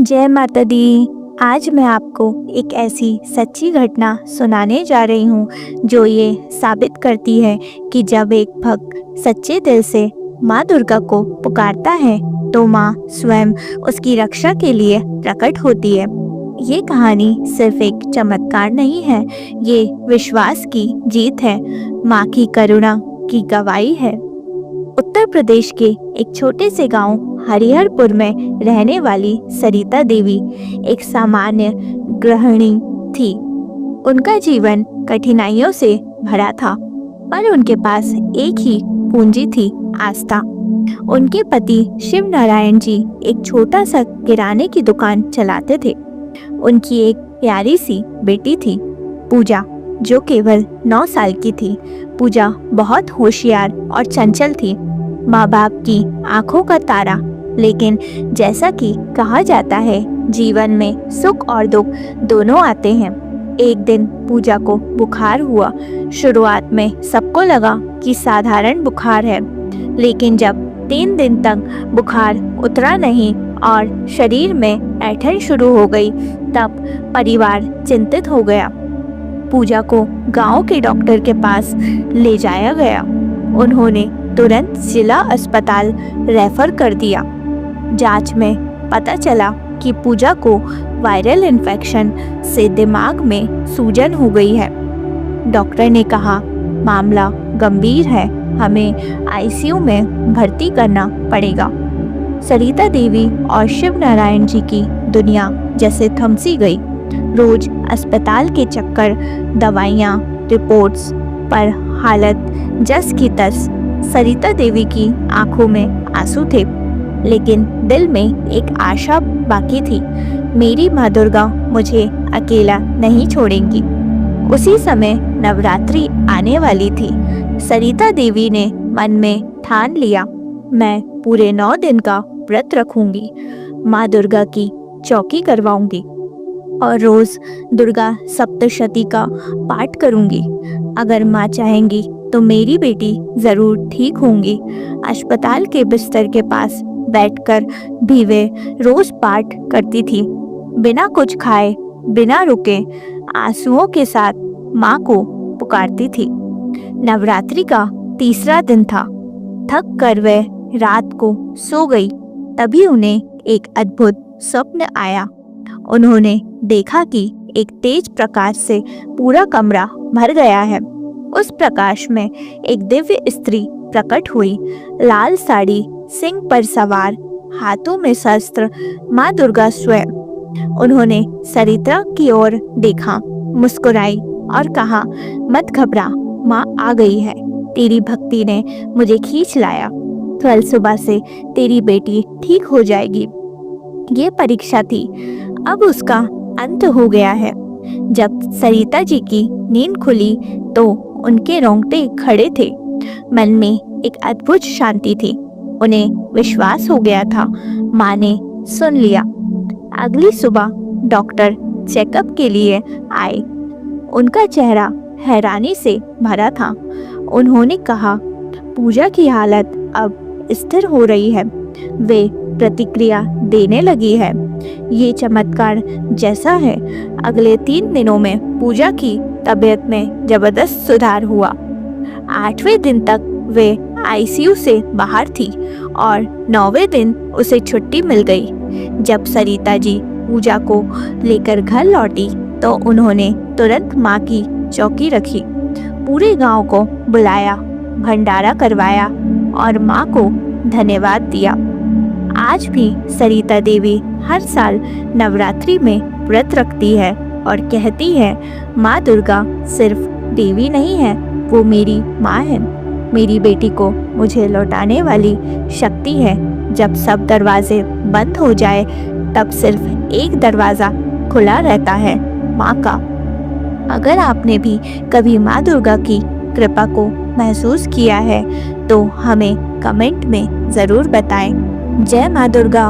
जय माता दी। आज मैं आपको एक ऐसी सच्ची घटना सुनाने जा रही हूँ जो ये साबित करती है कि जब एक भक्त सच्चे दिल से माँ दुर्गा को पुकारता है तो माँ स्वयं उसकी रक्षा के लिए प्रकट होती है। ये कहानी सिर्फ एक चमत्कार नहीं है, ये विश्वास की जीत है, माँ की करुणा की गवाही है। उत्तर प्रदेश के एक छोटे से गांव हरिहरपुर में रहने वाली सरिता देवी एक सामान्य गृहिणी थी। उनका जीवन कठिनाइयों से भरा था, पर उनके पास एक ही पूंजी थी, आस्था। उनके पति शिव नारायण जी एक छोटा सा किराने की दुकान चलाते थे। उनकी एक प्यारी सी बेटी थी, पूजा, जो केवल 9 साल की थी। पूजा बहुत होशियार और चंचल थी, माँ बाप की आंखों का तारा। लेकिन जैसा कि कहा जाता है, जीवन में सुख और दुख दोनों आते हैं। एक दिन पूजा को बुखार हुआ। शुरुआत में सबको लगा कि साधारण बुखार है, लेकिन जब 3 दिन तक बुखार उतरा नहीं और शरीर में ऐंठन शुरू हो गई, तब परिवार चिंतित हो गया। पूजा को गांव के डॉक्टर के पास ले जाया गया। उन्होंने तुरंत जिला अस्पताल रेफर कर दिया। जांच में पता चला कि पूजा को वायरल इन्फेक्शन से दिमाग में सूजन हो गई है। डॉक्टर ने कहा, मामला गंभीर है, हमें आईसीयू में भर्ती करना पड़ेगा। सरिता देवी और शिव नारायण जी की दुनिया जैसे थम सी गई। रोज अस्पताल के चक्कर, दवाइयाँ, रिपोर्ट्स, पर हालत जस की तस। सरिता देवी की आंखों में आंसू थे, लेकिन दिल में एक आशा बाकी थी, मेरी माँ दुर्गा मुझे अकेला नहीं छोड़ेंगी। उसी समय नवरात्रि आने वाली थी। सरिता देवी ने मन में ठान लिया, मैं पूरे 9 दिन का व्रत रखूंगी, माँ दुर्गा की चौकी करवाऊंगी और रोज दुर्गा सप्तशती का पाठ करूंगी। अगर माँ चाहेंगी तो मेरी बेटी जरूर ठीक होंगी। अस्पताल के बिस्तर के पास बैठकर भी वे रोज पाठ करती थी, बिना कुछ खाए, बिना रुके, आंसुओं के साथ माँ को पुकारती थी। नवरात्रि का तीसरा दिन था। थक कर वे रात को सो गई। तभी उन्हें एक अद्भुत स्वप्न आया। उन्होंने देखा कि एक तेज प्रकाश से पूरा कमरा भर गया है। उस प्रकाश में एक दिव्य स्त्री प्रकट हुई, लाल साड़ी, सिंह पर सवार, हाथों में शस्त्र, माँ दुर्गा स्वयं। उन्होंने सरिता की ओर देखा, मुस्कुराई और कहा, मत घबरा, माँ आ गई है। तेरी भक्ति ने मुझे खींच लाया। कल सुबह से तेरी बेटी ठीक हो जाएगी। ये परीक्षा थी, अब उसका अंत हो गया है। जब सरिता जी की नींद खुली तो उनके रोंगटे खड़े थे। मन में एक अद्भुत शांति थी। उन्हें विश्वास हो गया था, माँ ने सुन लिया। अगली सुबह डॉक्टर चेकअप के लिए आए। उनका चेहरा हैरानी से भरा था। उन्होंने कहा, पूजा की हालत अब स्थिर हो रही है, वे प्रतिक्रिया देने लगी है। ये चमत्कार जैसा है। अगले 3 दिनों में पूजा की तबीयत में जबरदस्त सुधार हुआ। 8वें दिन तक वे आईसीयू से बाहर थी और 9वें दिन उसे छुट्टी मिल गई। जब सरिता जी पूजा को लेकर घर लौटी तो उन्होंने तुरंत माँ की चौकी रखी, पूरे गांव को बुलाया, भंडारा करवाया और माँ को धन्यवाद दिया। आज भी सरिता देवी हर साल नवरात्रि में व्रत रखती है और कहती है, माँ दुर्गा सिर्फ देवी नहीं है, वो मेरी माँ है, मेरी बेटी को मुझे लौटाने वाली शक्ति है। जब सब दरवाजे बंद हो जाए तब सिर्फ एक दरवाज़ा खुला रहता है, माँ का। अगर आपने भी कभी माँ दुर्गा की कृपा को महसूस किया है तो हमें कमेंट में ज़रूर बताएं। जय माँ दुर्गा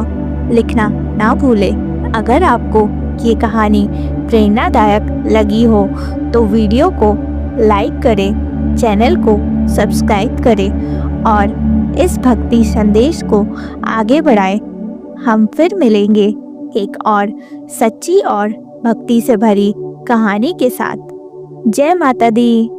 लिखना ना भूलें। अगर आपको ये कहानी प्रेरणादायक लगी हो तो वीडियो को लाइक करें, चैनल को सब्सक्राइब करें और इस भक्ति संदेश को आगे बढ़ाएं। हम फिर मिलेंगे एक और सच्ची और भक्ति से भरी कहानी के साथ। जय माता दी।